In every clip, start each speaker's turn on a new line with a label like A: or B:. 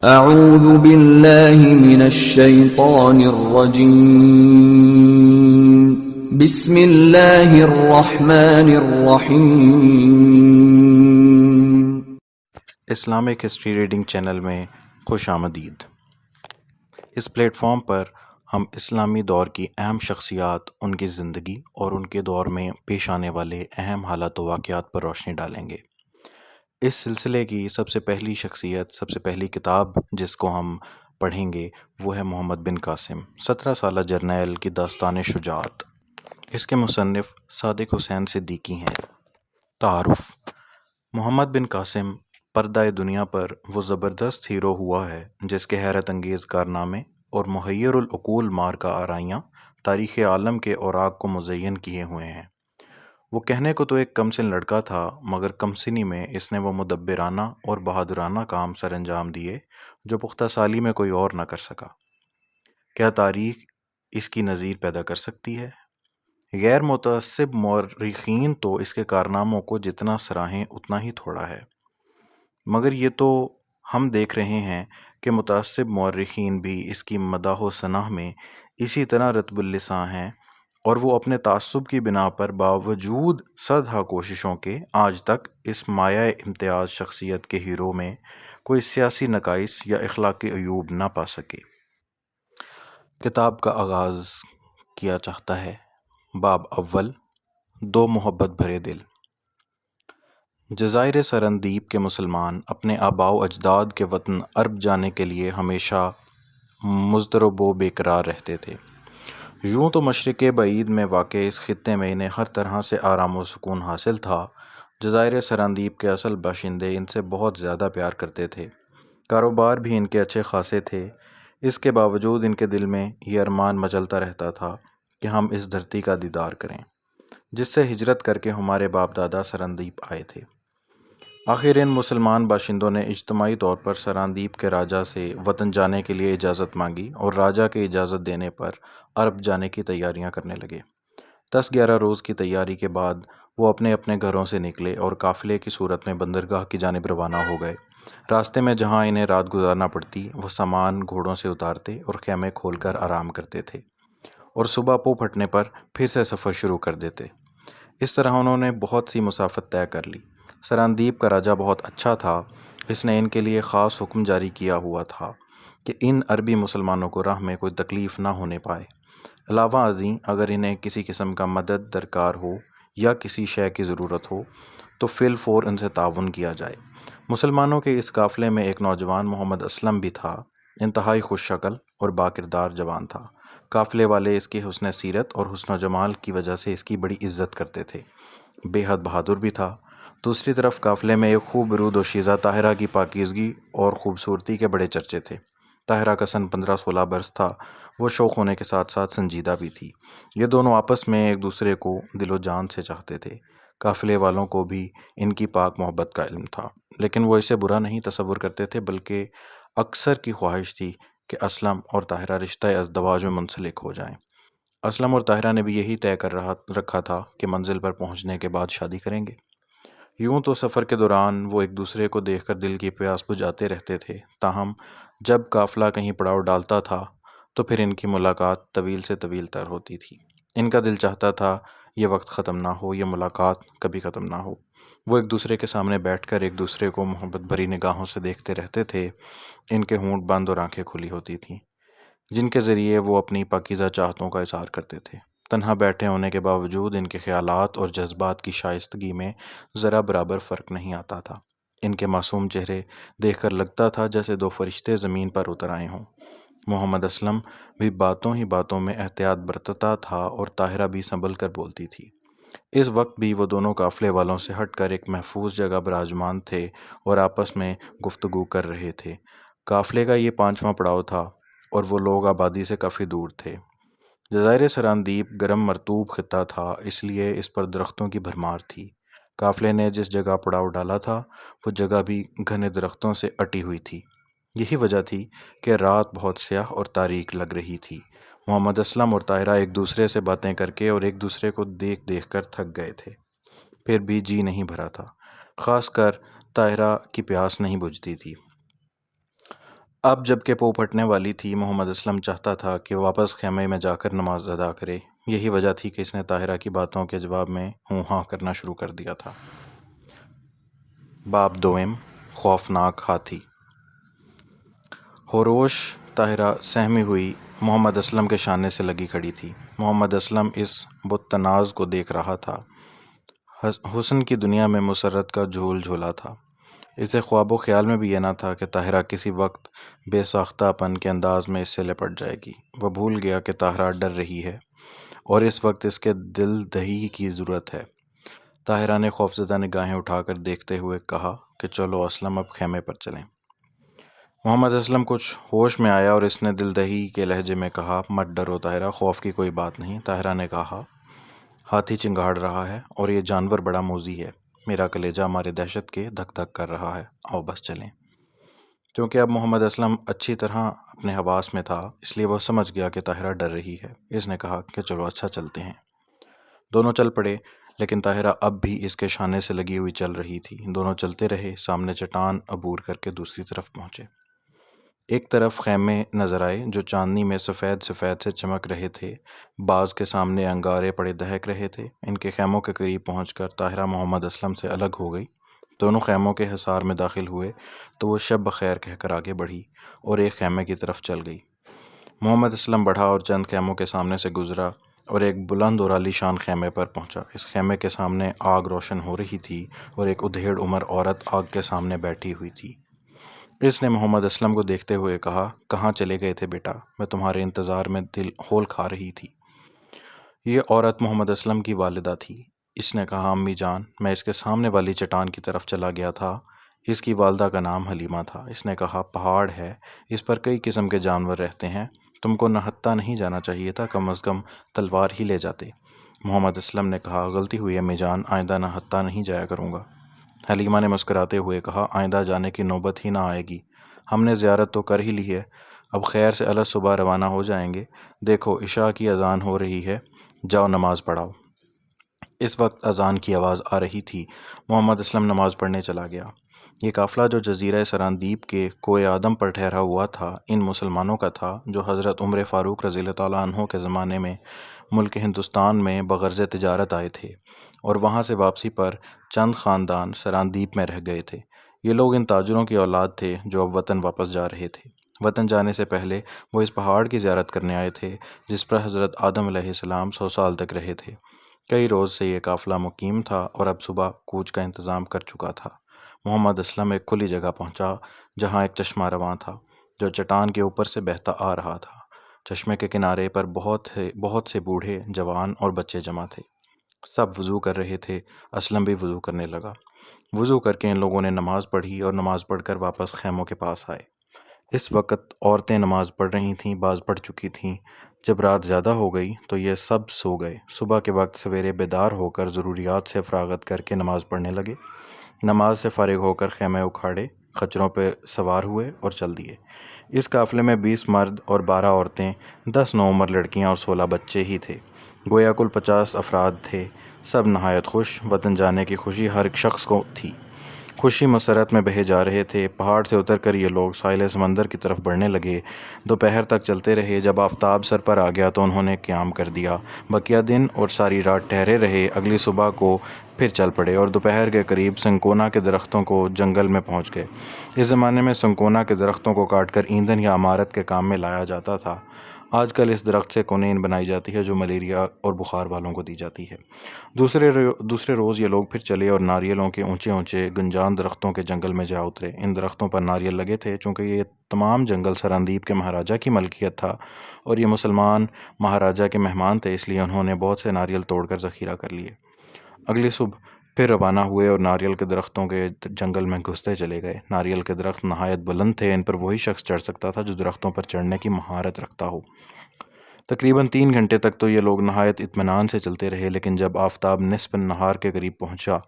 A: اعوذ باللہ من الشیطان الرجیم بسم اللہ الرحمن الرحیم۔
B: اسلامک ہسٹری ریڈنگ چینل میں خوش آمدید۔ اس پلیٹ فارم پر ہم اسلامی دور کی اہم شخصیات، ان کی زندگی اور ان کے دور میں پیش آنے والے اہم حالات و واقعات پر روشنی ڈالیں گے۔ اس سلسلے کی سب سے پہلی شخصیت، سب سے پہلی کتاب جس کو ہم پڑھیں گے وہ ہے محمد بن قاسم، 17 سالہ جرنیل کی داستان شجاعت۔ اس کے مصنف صادق حسین صدیقی ہیں۔ تعارف: محمد بن قاسم پردہ دنیا پر وہ زبردست ہیرو ہوا ہے جس کے حیرت انگیز کارنامے اور محیر العقول مارکہ آرائیاں تاریخ عالم کے اوراق کو مزین کیے ہوئے ہیں۔ وہ کہنے کو تو ایک کمسن لڑکا تھا، مگر کمسنی میں اس نے وہ مدبرانہ اور بہادرانہ کام سر انجام دیے جو پختہ سالی میں کوئی اور نہ کر سکا۔ کیا تاریخ اس کی نظیر پیدا کر سکتی ہے؟ غیر متعصب مورخین تو اس کے کارناموں کو جتنا سراہیں اتنا ہی تھوڑا ہے، مگر یہ تو ہم دیکھ رہے ہیں کہ متعصب مورخین بھی اس کی مداح و ثناء میں اسی طرح رطب اللساں ہیں، اور وہ اپنے تعصب کی بنا پر باوجود صدہا کوششوں کے آج تک اس مایہ امتیاز شخصیت کے ہیرو میں کوئی سیاسی نقائص یا اخلاقی عیوب نہ پا سکے۔ کتاب کا آغاز کیا چاہتا ہے۔ باب اول، دو محبت بھرے دل۔ جزائر سرندیپ کے مسلمان اپنے آباء و اجداد کے وطن عرب جانے کے لیے ہمیشہ مضطرب و بے قرار رہتے تھے۔ یوں تو مشرق بعید میں واقع اس خطے میں انہیں ہر طرح سے آرام و سکون حاصل تھا۔ جزائر سرندیپ کے اصل باشندے ان سے بہت زیادہ پیار کرتے تھے، کاروبار بھی ان کے اچھے خاصے تھے۔ اس کے باوجود ان کے دل میں یہ ارمان مچلتا رہتا تھا کہ ہم اس دھرتی کا دیدار کریں جس سے ہجرت کر کے ہمارے باپ دادا سرندیپ آئے تھے۔ آخر ان مسلمان باشندوں نے اجتماعی طور پر سرندیپ کے راجا سے وطن جانے کے لیے اجازت مانگی، اور راجا کے اجازت دینے پر عرب جانے کی تیاریاں کرنے لگے۔ 10-11 روز کی تیاری کے بعد وہ اپنے اپنے گھروں سے نکلے اور قافلے کی صورت میں بندرگاہ کی جانب روانہ ہو گئے۔ راستے میں جہاں انہیں رات گزارنا پڑتی، وہ سامان گھوڑوں سے اتارتے اور خیمے کھول کر آرام کرتے تھے، اور صبح پو پھٹنے پر پھر سے سفر شروع کر دیتے۔ اس طرح انہوں نے بہت سی مسافت طے کر لی۔ سرندیپ کا راجا بہت اچھا تھا، اس نے ان کے لیے خاص حکم جاری کیا ہوا تھا کہ ان عربی مسلمانوں کو راہ میں کوئی تکلیف نہ ہونے پائے۔ علاوہ ازیں اگر انہیں کسی قسم کا مدد درکار ہو یا کسی شے کی ضرورت ہو تو فی الفور ان سے تعاون کیا جائے۔ مسلمانوں کے اس قافلے میں ایک نوجوان محمد اسلم بھی تھا، انتہائی خوش شکل اور باکردار جوان تھا۔ قافلے والے اس کی حسن سیرت اور حسن و جمال کی وجہ سے اس کی بڑی عزت کرتے تھے۔ بے حد بہادر بھی تھا۔ دوسری طرف قافلے میں ایک خوب روح دوشیزہ طاہرہ کی پاکیزگی اور خوبصورتی کے بڑے چرچے تھے۔ طاہرہ کا سن 15-16 برس تھا۔ وہ شوخ ہونے کے ساتھ ساتھ سنجیدہ بھی تھی۔ یہ دونوں آپس میں ایک دوسرے کو دل و جان سے چاہتے تھے۔ قافلے والوں کو بھی ان کی پاک محبت کا علم تھا، لیکن وہ اسے برا نہیں تصور کرتے تھے، بلکہ اکثر کی خواہش تھی کہ اسلم اور طاہرہ رشتہ ازدواج میں منسلک ہو جائیں۔ اسلم اور طاہرہ نے بھی یہی طے کر رکھا تھا کہ منزل پر پہنچنے کے بعد شادی کریں گے۔ یوں تو سفر کے دوران وہ ایک دوسرے کو دیکھ کر دل کی پیاس بجھاتے رہتے تھے، تاہم جب قافلہ کہیں پڑاؤ ڈالتا تھا تو پھر ان کی ملاقات طویل سے طویل تر ہوتی تھی۔ ان کا دل چاہتا تھا یہ وقت ختم نہ ہو، یہ ملاقات کبھی ختم نہ ہو۔ وہ ایک دوسرے کے سامنے بیٹھ کر ایک دوسرے کو محبت بھری نگاہوں سے دیکھتے رہتے تھے۔ ان کے ہونٹ بند اور آنکھیں کھلی ہوتی تھیں، جن کے ذریعے وہ اپنی پاکیزہ چاہتوں کا اظہار کرتے تھے۔ تنہا بیٹھے ہونے کے باوجود ان کے خیالات اور جذبات کی شائستگی میں ذرا برابر فرق نہیں آتا تھا۔ ان کے معصوم چہرے دیکھ کر لگتا تھا جیسے دو فرشتے زمین پر اتر آئے ہوں۔ محمد اسلم بھی باتوں ہی باتوں میں احتیاط برتتا تھا، اور طاہرہ بھی سنبھل کر بولتی تھی۔ اس وقت بھی وہ دونوں قافلے والوں سے ہٹ کر ایک محفوظ جگہ براجمان تھے اور آپس میں گفتگو کر رہے تھے۔ قافلے کا یہ 5واں پڑاؤ تھا اور وہ لوگ آبادی سے کافی دور تھے۔ جزائر سرندیپ گرم مرطوب خطہ تھا، اس لیے اس پر درختوں کی بھرمار تھی۔ قافلے نے جس جگہ پڑاؤ ڈالا تھا وہ جگہ بھی گھنے درختوں سے اٹی ہوئی تھی۔ یہی وجہ تھی کہ رات بہت سیاہ اور تاریک لگ رہی تھی۔ محمد اسلم اور طاہرہ ایک دوسرے سے باتیں کر کے اور ایک دوسرے کو دیکھ دیکھ کر تھک گئے تھے، پھر بھی جی نہیں بھرا تھا۔ خاص کر طاہرہ کی پیاس نہیں بجھتی تھی۔ اب جب کہ پو پھٹنے والی تھی، محمد اسلم چاہتا تھا کہ واپس خیمے میں جا کر نماز ادا کرے۔ یہی وجہ تھی کہ اس نے طاہرہ کی باتوں کے جواب میں ہوں ہاں کرنا شروع کر دیا تھا۔ باب دوئم، خوفناک ہاتھی۔ ہوروش طاہرہ سہمی ہوئی محمد اسلم کے شانے سے لگی کھڑی تھی۔ محمد اسلم اس بت تناز کو دیکھ رہا تھا۔ حسن کی دنیا میں مسرت کا جھول جھولا تھا۔ اسے خواب و خیال میں بھی یہ نہ تھا کہ طاہرہ کسی وقت بے ساختہ پن کے انداز میں اس سے لپٹ جائے گی۔ وہ بھول گیا کہ طاہرہ ڈر رہی ہے اور اس وقت اس کے دل دہی کی ضرورت ہے۔ طاہرہ نے خوفزدہ نگاہیں اٹھا کر دیکھتے ہوئے کہا کہ چلو اسلم، اب خیمے پر چلیں۔ محمد اسلم کچھ ہوش میں آیا اور اس نے دل دہی کے لہجے میں کہا، مت ڈرو طاہرہ، خوف کی کوئی بات نہیں۔ طاہرہ نے کہا، ہاتھی چنگاڑ رہا ہے اور یہ جانور بڑا موذی ہے، میرا کلیجہ ہمارے دہشت کے دھک دھک کر رہا ہے، آؤ بس چلیں۔ کیونکہ اب محمد اسلم اچھی طرح اپنے حواس میں تھا، اس لیے وہ سمجھ گیا کہ طاہرہ ڈر رہی ہے۔ اس نے کہا کہ چلو اچھا چلتے ہیں۔ دونوں چل پڑے، لیکن طاہرہ اب بھی اس کے شانے سے لگی ہوئی چل رہی تھی۔ دونوں چلتے رہے، سامنے چٹان عبور کر کے دوسری طرف پہنچے۔ ایک طرف خیمے نظر آئے جو چاندنی میں سفید سفید سے چمک رہے تھے، بعض کے سامنے انگارے پڑے دہک رہے تھے۔ ان کے خیموں کے قریب پہنچ کر طاہرہ محمد اسلم سے الگ ہو گئی۔ دونوں خیموں کے حصار میں داخل ہوئے تو وہ شب بخیر کہہ کر آگے بڑھی اور ایک خیمے کی طرف چل گئی۔ محمد اسلم بڑھا اور چند خیموں کے سامنے سے گزرا اور ایک بلند اور عالی شان خیمے پر پہنچا۔ اس خیمے کے سامنے آگ روشن ہو رہی تھی اور ایک ادھیڑ عمر عورت آگ کے سامنے بیٹھی ہوئی تھی۔ اس نے محمد اسلم کو دیکھتے ہوئے کہا، کہاں چلے گئے تھے بیٹا؟ میں تمہارے انتظار میں دل ہول کھا رہی تھی۔ یہ عورت محمد اسلم کی والدہ تھی۔ اس نے کہا، امی جان، میں اس کے سامنے والی چٹان کی طرف چلا گیا تھا۔ اس کی والدہ کا نام حلیمہ تھا۔ اس نے کہا، پہاڑ ہے، اس پر کئی قسم کے جانور رہتے ہیں، تم کو نہتا نہیں جانا چاہیے تھا، کم از کم تلوار ہی لے جاتے۔ محمد اسلم نے کہا، غلطی ہوئی امی جان، آئندہ نہتا نہیں جایا کروں گا۔ حلیمہ نے مسکراتے ہوئے کہا، آئندہ جانے کی نوبت ہی نہ آئے گی، ہم نے زیارت تو کر ہی لی ہے، اب خیر سے الگ صبح روانہ ہو جائیں گے۔ دیکھو عشاء کی اذان ہو رہی ہے، جاؤ نماز پڑھاؤ۔ اس وقت اذان کی آواز آ رہی تھی۔ محمد اسلم نماز پڑھنے چلا گیا۔ یہ قافلہ جو جزیرہ سراندیپ کے کوہ آدم پر ٹھہرا ہوا تھا، ان مسلمانوں کا تھا جو حضرت عمر فاروق رضی اللہ تعالیٰ عنہ کے زمانے میں ملک ہندوستان میں بغرض تجارت آئے تھے اور وہاں سے واپسی پر چند خاندان سراندیپ میں رہ گئے تھے۔ یہ لوگ ان تاجروں کی اولاد تھے جو اب وطن واپس جا رہے تھے۔ وطن جانے سے پہلے وہ اس پہاڑ کی زیارت کرنے آئے تھے جس پر حضرت آدم علیہ السلام 100 سال تک رہے تھے۔ کئی روز سے یہ قافلہ مقیم تھا اور اب صبح کوچ کا انتظام کر چکا تھا۔ محمد اسلم ایک کھلی جگہ پہنچا جہاں ایک چشمہ رواں تھا جو چٹان کے اوپر سے بہتا آ رہا تھا۔ چشمے کے کنارے پر بہت سے بوڑھے، جوان اور بچے جمع تھے۔ سب وضو کر رہے تھے۔ اسلم بھی وضو کرنے لگا۔ وضو کر کے ان لوگوں نے نماز پڑھی اور نماز پڑھ کر واپس خیموں کے پاس آئے۔ اس وقت عورتیں نماز پڑھ رہی تھیں، بعض پڑھ چکی تھیں۔ جب رات زیادہ ہو گئی تو یہ سب سو گئے۔ صبح کے وقت سویرے بیدار ہو کر ضروریات سے فراغت کر کے نماز پڑھنے لگے۔ نماز سے فارغ ہو کر خیمے اکھاڑے، خچروں پہ سوار ہوئے اور چل دیے۔ اس قافلے میں 20 مرد اور 12 عورتیں، 10 نوعمر لڑکیاں اور 16 بچے ہی تھے۔ گویا کل 50 افراد تھے۔ سب نہایت خوش، وطن جانے کی خوشی ہر ایک شخص کو تھی۔ خوشی مسرت میں بہے جا رہے تھے۔ پہاڑ سے اتر کر یہ لوگ ساحل سمندر کی طرف بڑھنے لگے۔ دوپہر تک چلتے رہے۔ جب آفتاب سر پر آ گیا تو انہوں نے قیام کر دیا۔ بقیہ دن اور ساری رات ٹھہرے رہے۔ اگلی صبح کو پھر چل پڑے اور دوپہر کے قریب سنکونا کے درختوں کو جنگل میں پہنچ گئے۔ اس زمانے میں سنکونا کے درختوں کو کاٹ کر ایندھن یا عمارت کے کام میں لایا جاتا تھا۔ آج کل اس درخت سے کونین بنائی جاتی ہے جو ملیریا اور بخار والوں کو دی جاتی ہے۔ دوسرے روز یہ لوگ پھر چلے اور ناریلوں کے اونچے اونچے گنجان درختوں کے جنگل میں جا اترے۔ ان درختوں پر ناریل لگے تھے۔ چونکہ یہ تمام جنگل سراندیپ کے مہاراجہ کی ملکیت تھا اور یہ مسلمان مہاراجہ کے مہمان تھے، اس لیے انہوں نے بہت سے ناریل توڑ کر ذخیرہ کر لیے۔ اگلی صبح پھر روانہ ہوئے اور ناریل کے درختوں کے جنگل میں گھستے چلے گئے۔ ناریل کے درخت نہایت بلند تھے، ان پر وہی شخص چڑھ سکتا تھا جو درختوں پر چڑھنے کی مہارت رکھتا ہو۔ تقریباً 3 گھنٹے تک تو یہ لوگ نہایت اطمینان سے چلتے رہے، لیکن جب آفتاب نصف نہار کے قریب پہنچا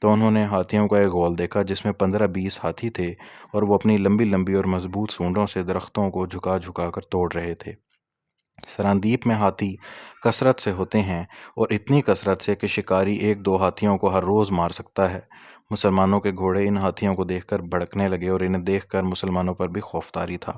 B: تو انہوں نے ہاتھیوں کا ایک غول دیکھا جس میں 15-20 ہاتھی تھے اور وہ اپنی لمبی لمبی اور مضبوط سونڈوں سے درختوں کو جھکا جھکا کر توڑ رہے تھے۔ سراندیپ میں ہاتھی کثرت سے ہوتے ہیں اور اتنی کثرت سے کہ شکاری 1-2 ہاتھیوں کو ہر روز مار سکتا ہے۔ مسلمانوں کے گھوڑے ان ہاتھیوں کو دیکھ کر بھڑکنے لگے اور انہیں دیکھ کر مسلمانوں پر بھی خوف طاری تھا۔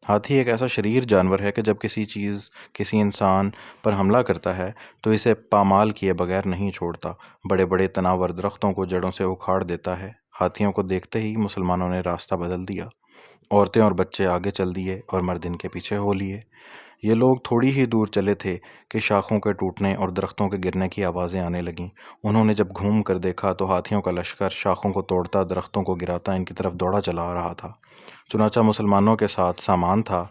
B: ہاتھی ایک ایسا شریر جانور ہے کہ جب کسی انسان پر حملہ کرتا ہے تو اسے پامال کیے بغیر نہیں چھوڑتا، بڑے بڑے تناور درختوں کو جڑوں سے اکھاڑ دیتا ہے۔ ہاتھیوں کو دیکھتے ہی مسلمانوں نے راستہ بدل دیا، عورتیں اور بچے آگے چل دیے اور مرد ان کے پیچھے ہو لیے۔ یہ لوگ تھوڑی ہی دور چلے تھے کہ شاخوں کے ٹوٹنے اور درختوں کے گرنے کی آوازیں آنے لگیں۔ انہوں نے جب گھوم کر دیکھا تو ہاتھیوں کا لشکر شاخوں کو توڑتا، درختوں کو گراتا ان کی طرف دوڑا چلا آ رہا تھا۔ چنانچہ مسلمانوں کے ساتھ سامان تھا،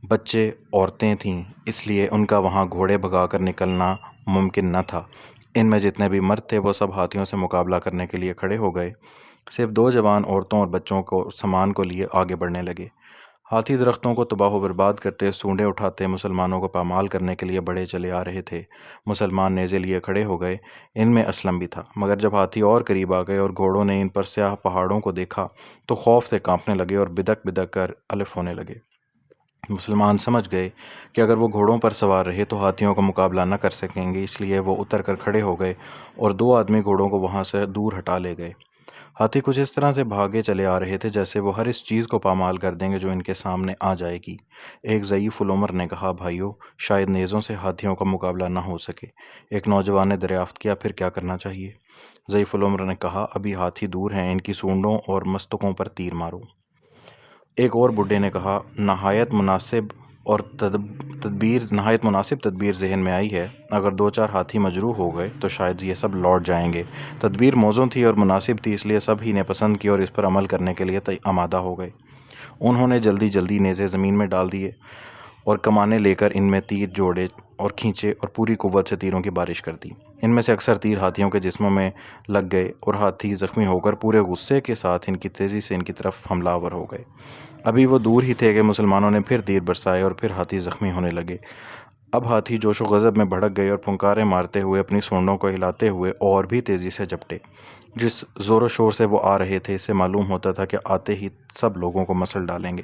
B: بچے، عورتیں تھیں، اس لیے ان کا وہاں گھوڑے بھگا کر نکلنا ممکن نہ تھا۔ ان میں جتنے بھی مرد تھے وہ سب ہاتھیوں سے مقابلہ کرنے کے لیے کھڑے ہو گئے۔ صرف 2 جوان عورتوں اور بچوں کو سامان کو لیے آگے بڑھنے لگے۔ ہاتھی درختوں کو تباہ و برباد کرتے، سونڈیں اٹھاتے مسلمانوں کو پامال کرنے کے لیے بڑھے چلے آ رہے تھے۔ مسلمان نیزے لیے کھڑے ہو گئے، ان میں اسلم بھی تھا، مگر جب ہاتھی اور قریب آ گئے اور گھوڑوں نے ان پر سیاہ پہاڑوں کو دیکھا تو خوف سے کانپنے لگے اور بدک بدک کر الف ہونے لگے۔ مسلمان سمجھ گئے کہ اگر وہ گھوڑوں پر سوار رہے تو ہاتھیوں کا مقابلہ نہ کر سکیں گے، اس لیے وہ اتر کر کھڑے ہو گئے اور 2 آدمی گھوڑوں کو وہاں سے دور ہٹا لے گئے۔ ہاتھی کچھ اس طرح سے بھاگے چلے آ رہے تھے جیسے وہ ہر اس چیز کو پامال کر دیں گے جو ان کے سامنے آ جائے گی۔ ایک ضعیف العمر نے کہا، بھائیو، شاید نیزوں سے ہاتھیوں کا مقابلہ نہ ہو سکے۔ ایک نوجوان نے دریافت کیا، پھر کیا کرنا چاہیے؟ ضعیف العمر نے کہا، ابھی ہاتھی دور ہیں، ان کی سونڈوں اور مستکوں پر تیر مارو۔ ایک اور بڈھے نے کہا، نہایت مناسب تدبیر ذہن میں آئی ہے، اگر 2-4 ہاتھی مجروح ہو گئے تو شاید یہ سب لوٹ جائیں گے۔ تدبیر موزوں تھی اور مناسب تھی، اس لیے سب ہی نے پسند کی اور اس پر عمل کرنے کے لیے آمادہ ہو گئے۔ انہوں نے جلدی جلدی نیزے زمین میں ڈال دیے اور کمانیں لے کر ان میں تیر جوڑے اور کھینچے اور پوری قوت سے تیروں کی بارش کر دی۔ ان میں سے اکثر تیر ہاتھیوں کے جسموں میں لگ گئے اور ہاتھی زخمی ہو کر پورے غصے کے ساتھ ان کی تیزی سے ان کی طرف حملہ آور ہو گئے۔ ابھی وہ دور ہی تھے کہ مسلمانوں نے پھر تیر برسائے اور پھر ہاتھی زخمی ہونے لگے۔ اب ہاتھی جوش و غضب میں بھڑک گئے اور پھنکاریں مارتے ہوئے اپنی سونڈوں کو ہلاتے ہوئے اور بھی تیزی سے جھپٹے۔ جس زور و شور سے وہ آ رہے تھے، اس سے معلوم ہوتا تھا کہ آتے ہی سب لوگوں کو مسل ڈالیں گے۔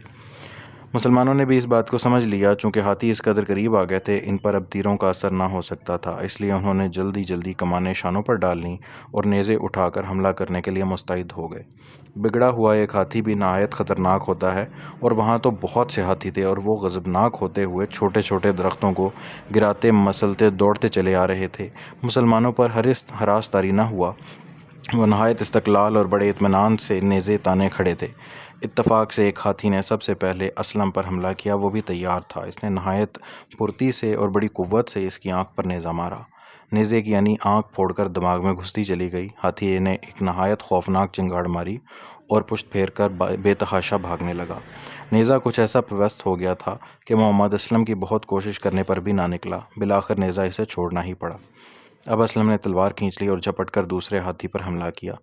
B: مسلمانوں نے بھی اس بات کو سمجھ لیا، چونکہ ہاتھی اس قدر قریب آ گئے تھے، ان پر اب تیروں کا اثر نہ ہو سکتا تھا، اس لیے انہوں نے جلدی جلدی کمانیں شانوں پر ڈال لیں اور نیزے اٹھا کر حملہ کرنے کے لیے مستعد ہو گئے۔ بگڑا ہوا ایک ہاتھی بھی نہایت خطرناک ہوتا ہے، اور وہاں تو بہت سے ہاتھی تھے اور وہ غضبناک ہوتے ہوئے چھوٹے چھوٹے درختوں کو گراتے، مسلتے، دوڑتے چلے آ رہے تھے۔ مسلمانوں پر ہراس طاری نہ ہوا، وہ نہایت استقلال اور بڑے اطمینان سے نیزے تانے کھڑے تھے۔ اتفاق سے ایک ہاتھی نے سب سے پہلے اسلم پر حملہ کیا، وہ بھی تیار تھا۔ اس نے نہایت پھرتی سے اور بڑی قوت سے اس کی آنکھ پر نیزہ مارا۔ نیزے کی یعنی آنکھ پھوڑ کر دماغ میں گھستی چلی گئی۔ ہاتھی نے ایک نہایت خوفناک چنگاڑ ماری اور پشت پھیر کر بے تحاشا بھاگنے لگا۔ نیزہ کچھ ایسا پیوست ہو گیا تھا کہ محمد اسلم کی بہت کوشش کرنے پر بھی نہ نکلا، بالآخر نیزہ اسے چھوڑنا ہی پڑا۔ اب اسلم نے تلوار کھینچ لی اور جھپٹ کر دوسرے ہاتھی پر حملہ کیا۔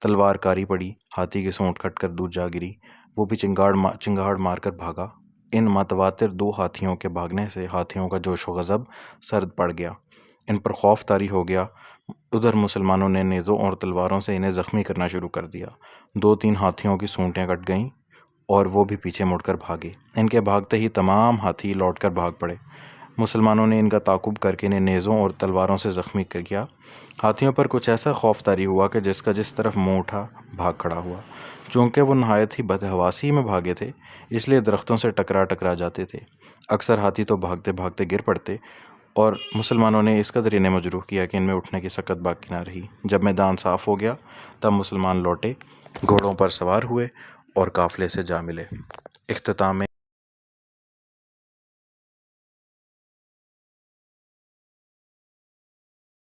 B: تلوار کاری پڑی، ہاتھی کی سونٹ کٹ کر دور جا گری، وہ بھی چنگاڑ مار کر بھاگا۔ ان متواتر 2 ہاتھیوں کے بھاگنے سے ہاتھیوں کا جوش و غضب سرد پڑ گیا، ان پر خوف طاری ہو گیا۔ ادھر مسلمانوں نے نیزوں اور تلواروں سے انہیں زخمی کرنا شروع کر دیا۔ 2-3 ہاتھیوں کی سونٹیں کٹ گئیں اور وہ بھی پیچھے مڑ کر بھاگے۔ ان کے بھاگتے ہی تمام ہاتھی لوٹ کر بھاگ پڑے۔ مسلمانوں نے ان کا تعاقب کر کے انہیں نیزوں اور تلواروں سے زخمی کیا۔ ہاتھیوں پر کچھ ایسا خوف طاری ہوا کہ جس کا جس طرف منہ اٹھا بھاگ کھڑا ہوا۔ چونکہ وہ نہایت ہی بدحواسی میں بھاگے تھے، اس لیے درختوں سے ٹکرا جاتے تھے۔ اکثر ہاتھی تو بھاگتے بھاگتے گر پڑتے، اور مسلمانوں نے اس قدر انہیں مجروح کیا کہ ان میں اٹھنے کی سکت باقی نہ رہی۔ جب میدان صاف ہو گیا تب مسلمان لوٹے، گھوڑوں پر سوار ہوئے اور قافلے سے جا ملے۔ اختتام میں